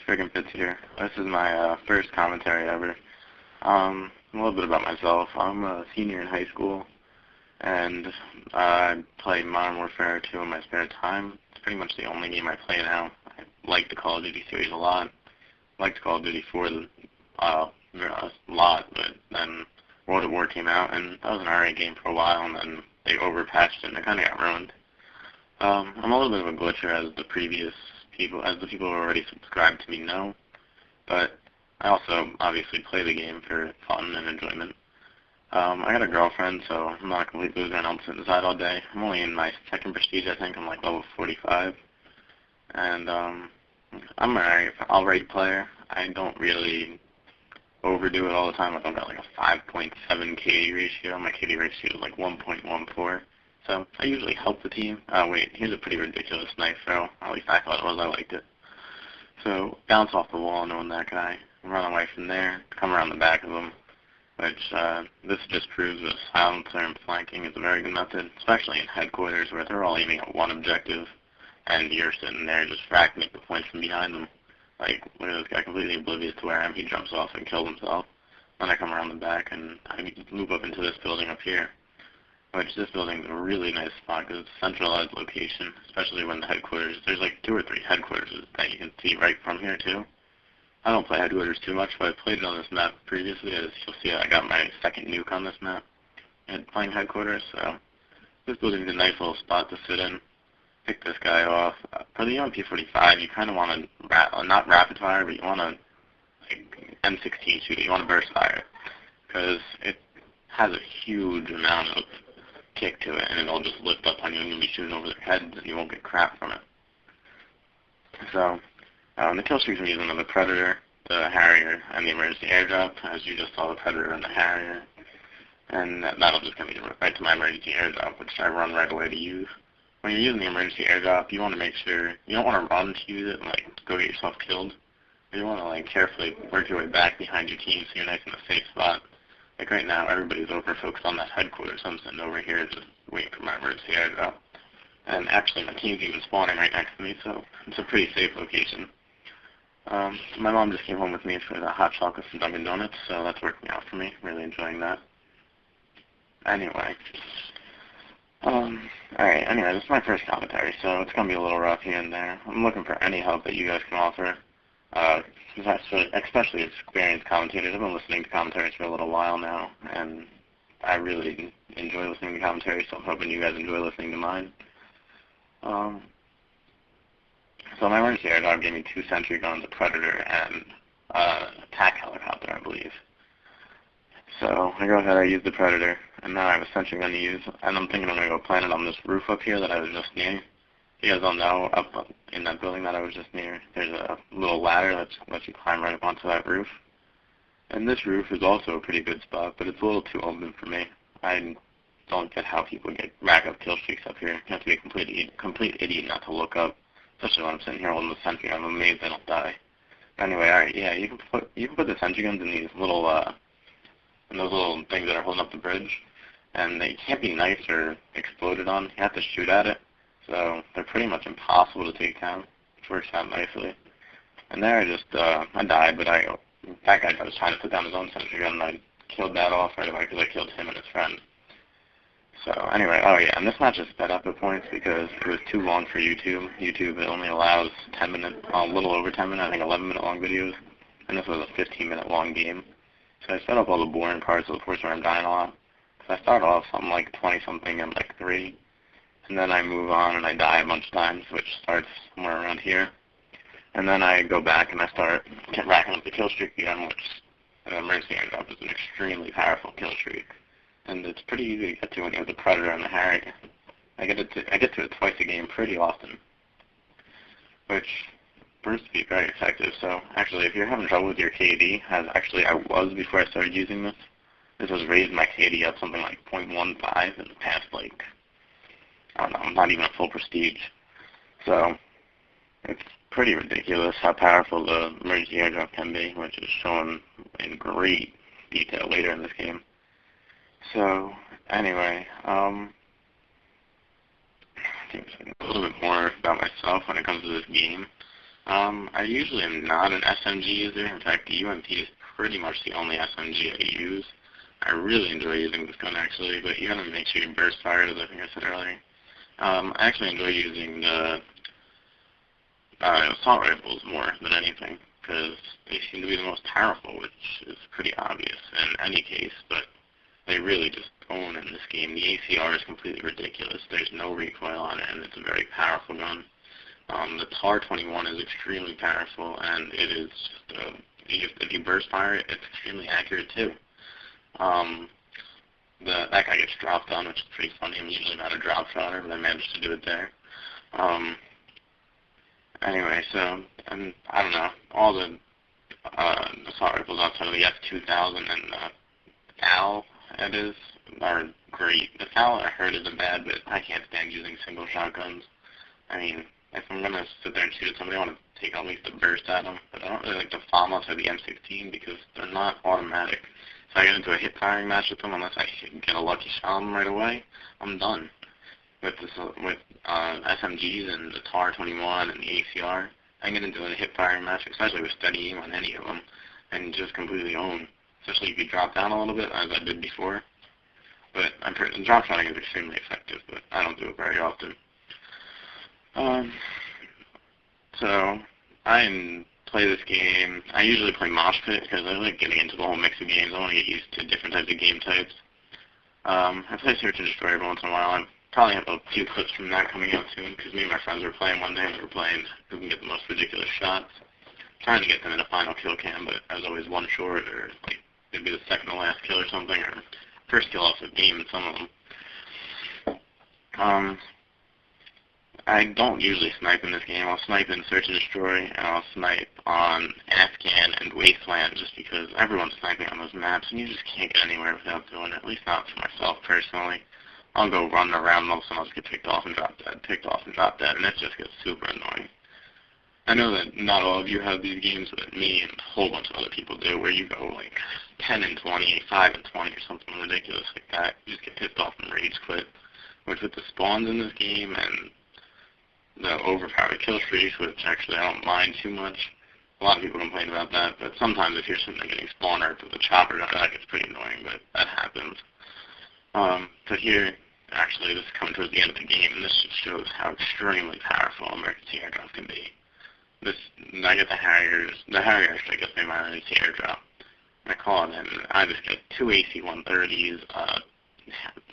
FrickNFitz here. This is my first commentary ever. A little bit about myself. I'm a senior in high school, and I play Modern Warfare 2 in my spare time. It's pretty much the only game I play now. I like the Call of Duty series a lot. I liked Call of Duty 4 a lot, but then World at War came out, and that was an alright game for a while, and then they overpatched it, and it kind of got ruined. I'm a little bit of a glitcher, as the people who already subscribed to me know, but I also obviously play the game for fun and enjoyment. I got a girlfriend, so I'm not a complete loser, and I'm sitting inside all day. I'm only in my second prestige, I think. I'm like level 45, and I'm an alright player. I don't really overdo it all the time. I don't got like a 5.7 KD ratio. My KD ratio is like 1.14. So I usually help the team. Wait, here's a pretty ridiculous knife throw. At least I thought it was. I liked it. So bounce off the wall, knowing that guy, run away from there, come around the back of him, which this just proves that silencer and flanking is a very good method, especially in headquarters where they're all aiming at one objective, and you're sitting there just fracking the points from behind them. Like, look at this guy completely oblivious to where I am. He jumps off and kills himself. Then I come around the back and I move up into this building up here. Which this building is a really nice spot because it's a centralized location, especially when the headquarters, there's like 2 or 3 headquarters that you can see right from here too. I don't play headquarters too much, but I played it on this map previously. As you'll see, I got my second nuke on this map and playing headquarters, so this building's a nice little spot to sit in. Pick this guy off. For the Ump45, you kind of want to, not rapid fire, but you want to like M16 shoot it. You want to burst fire because it has a huge amount of kick to it, and it'll just lift up on you and you'll be shooting over their heads and you won't get crap from it. So, the kill streaks I'm using are the Predator, the Harrier, and the emergency airdrop, as you just saw the Predator and the Harrier. And that'll just get me right to my emergency airdrop, which I run right away to use. When you're using the emergency airdrop, you want to make sure, you don't want to run to use it and like go get yourself killed. You want to like carefully work your way back behind your team so you're nice in a safe spot. Like right now, everybody's over-focused on that headquarters. I'm sitting over here just waiting for my emergency airdrop. And actually, my team's even spawning right next to me, so it's a pretty safe location. My mom just came home with me for the hot chocolate from Dunkin' Donuts, so that's working out for me. Really enjoying that. Anyway. Anyway, this is my first commentary, so it's going to be a little rough here and there. I'm looking for any help that you guys can offer. Especially experienced commentators. I've been listening to commentaries for a little while now, and I really enjoy listening to commentaries, so I'm hoping you guys enjoy listening to mine. So my emergency airdrop gave me 2 sentry guns, a Predator, and attack helicopter, I believe. So I go ahead, I use the Predator, and now I have a sentry gun to use, and I'm thinking I'm going to go plant it on this roof up here that I was just near. You guys don't know, up in that building that I was just near, there's a little ladder that lets you climb right up onto that roof. And this roof is also a pretty good spot, but it's a little too open for me. I don't get how people rack up kill streaks up here. You have to be a complete idiot not to look up, especially when I'm sitting here holding the sentry gun. I'm amazed I don't die. Anyway, alright, yeah, you can put the sentry guns in these little, in those little things that are holding up the bridge, and they can't be knifed or exploded on. You have to shoot at it. So they're pretty much impossible to take down, which works out nicely. And there I died, but that guy was trying to put down his own sentry gun, and I killed that off right away because I killed him and his friend. So anyway, oh yeah, and this match is sped up at points because it was too long for YouTube. YouTube, it only allows 10-minute, a little over 10-minute, I think 11-minute long videos, and this was a 15-minute long game. So I sped up all the boring parts of the portion where I'm dying a lot. So I started off something like 20-something and like 3. And then I move on and I die a bunch of times, which starts somewhere around here. And then I go back and I start racking up the kill streak again, which an emergency airdrop is an extremely powerful kill streak. And it's pretty easy to get to when you have the Predator and the Harrier. I get to it twice a game pretty often, which proves to be very effective. So actually, if you're having trouble with your KD, as actually I was before I started using this, this has raised my KD up something like 0.15 in the past, like, I don't know, I'm not even a full prestige. So it's pretty ridiculous how powerful the emergency airdrop can be, which is shown in great detail later in this game. So anyway, I think a little bit more about myself when it comes to this game. I usually am not an SMG user. In fact, the UMP is pretty much the only SMG I use. I really enjoy using this gun actually, but you gotta make sure you burst fire, as I think I said earlier. I actually enjoy using the assault rifles more than anything, because they seem to be the most powerful, which is pretty obvious in any case, but they really just own in this game. The ACR is completely ridiculous. There's no recoil on it, and it's a very powerful gun. The TAR-21 is extremely powerful, and it is just, if you burst fire it, it's extremely accurate too. That guy gets dropped on, which is pretty funny. I'm usually not a drop shotter, but I managed to do it there. Anyway, so, and I don't know, all the assault rifles outside of the F2000 and FAL, it is, are great. The FAL I heard isn't bad, but I can't stand using single shotguns. I mean, if I'm going to sit there and shoot at somebody, I want to take at least a burst at them, but I don't really like the FAMAs or the M16 because they're not automatic. If I get into a hip firing match with them, unless I get a lucky shot on them right away, I'm done. With SMGs and the TAR-21 and the ACR, I get into a hip firing match, especially with steady aim on any of them, and just completely own. Especially if you drop down a little bit, as I did before. But drop shotting is extremely effective, but I don't do it very often. So I play this game. I usually play Mosh Pit because I like getting into the whole mix of games. I want to get used to different types of game types. I play Search and Destroy every once in a while. I probably have a few clips from that coming out soon because me and my friends were playing one day and we were playing who can get the most ridiculous shots. Trying to get them in a final kill cam, but I was always one short, or like it'd be the second to last kill or something, or first kill off the game in some of them. I don't usually snipe in this game. I'll snipe in Search and Destroy, and I'll snipe on Afghan and Wasteland just because everyone's sniping on those maps, and you just can't get anywhere without doing it, at least not for myself personally. I'll go run around, all of a sudden I'll just get picked off and drop dead, and it just gets super annoying. I know that not all of you have these games, but me and a whole bunch of other people do, where you go like 10 and 20, 5 and 20, or something ridiculous like that. You just get pissed off and rage quit. Which with the spawns in this game and the overpowered kill streaks, which actually I don't mind too much. A lot of people complain about that, but sometimes if you're sitting there getting spawn arced with a chopper, that gets pretty annoying, but that happens. So here, actually, this is coming towards the end of the game, and this just shows how extremely powerful emergency airdrop can be. I get the Harriers actually gets me my emergency airdrop. I call it in, and I just get 2 AC-130s,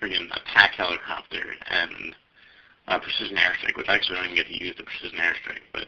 friggin' attack helicopter, and precision airstrike, which I actually don't even get to use the precision airstrike, but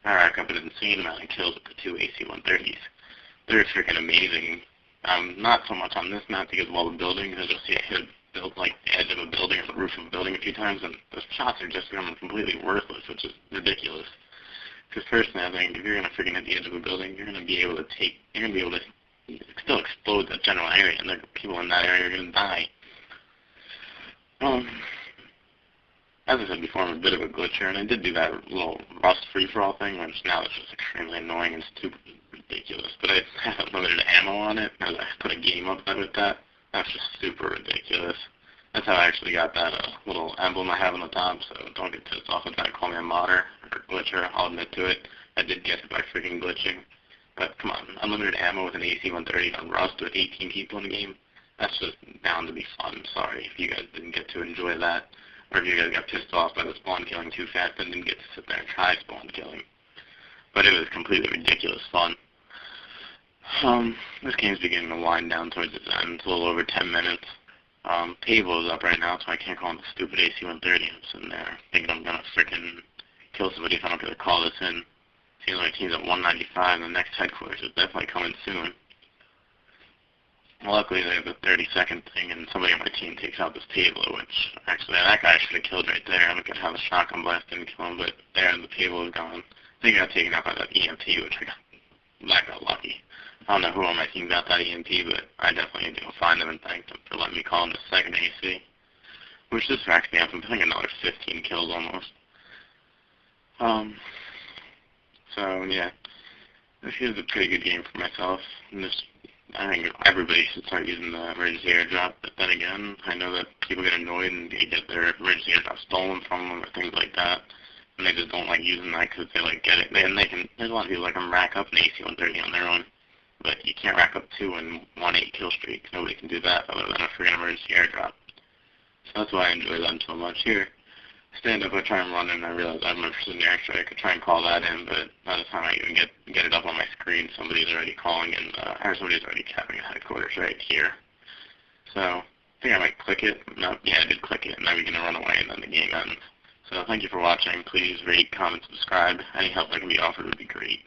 I rack up an insane amount of kills with the 2 AC-130s. They're freaking amazing. Not so much on this map because of all the buildings, as you'll see I hit like the edge of a building or the roof of a building a few times, and those shots are just becoming completely worthless, which is ridiculous. Because personally, I think if you're going to freaking hit the edge of a building, you're going to be able to still explode that general area, and the people in that area are going to die. As I said before, I'm a bit of a glitcher, and I did do that little Rust free-for-all thing, which now is just extremely annoying and stupid and ridiculous. But I have unlimited ammo on it, as I put a game up with that. That's just super ridiculous. That's how I actually got that little emblem I have on the top, so don't get pissed off at that. Call me a modder or glitcher, I'll admit to it. I did get it by freaking glitching. But come on, unlimited ammo with an AC-130 on Rust with 18 people in the game? That's just bound to be fun. Sorry if you guys didn't get to enjoy that. Or if you guys got pissed off by the spawn killing too fast and didn't get to sit there and try spawn killing. But it was completely ridiculous fun. This game's beginning to wind down towards its end. It's a little over 10 minutes. Pavo's up right now, so I can't call him the stupid AC-130. I'm sitting there thinking I'm going to freaking kill somebody if I don't get a call this in. Seems like he's at 195, and the next headquarters is definitely coming soon. Luckily, they have a 30-second thing, and somebody on my team takes out this Pavo, which, actually, that guy should have killed right there. I don't get how the shotgun blast didn't kill him, but there, the Pavo is gone. I think I got taken out by that EMP, which I got lucky. I don't know who on my team got that EMP, but I definitely need to go find them and thank them for letting me call him the second AC, which just racks me up. I'm putting another 15 kills almost. So, yeah, this is a pretty good game for myself, and I think everybody should start using the emergency airdrop, but then again, I know that people get annoyed and they get their emergency airdrop stolen from them or things like that, and they just don't like using that because they like get it. And they can. There's a lot of people that can rack up an AC-130 on their own, but you can't rack up 2 in 1 8 kill streak. Nobody can do that other than a free emergency airdrop. So that's why I enjoy them so much. Here, stand up, I try and run, and I realize I'm a precision airstrike. I could try and call that in, but by the time I even get it up on my screen, somebody's already calling, and or somebody's already capping at headquarters right here. So I think I might click it. No, yeah, I did click it, and now we're gonna run away, and then the game ends. So thank you for watching. Please rate, comment, subscribe. Any help that can be offered would be great.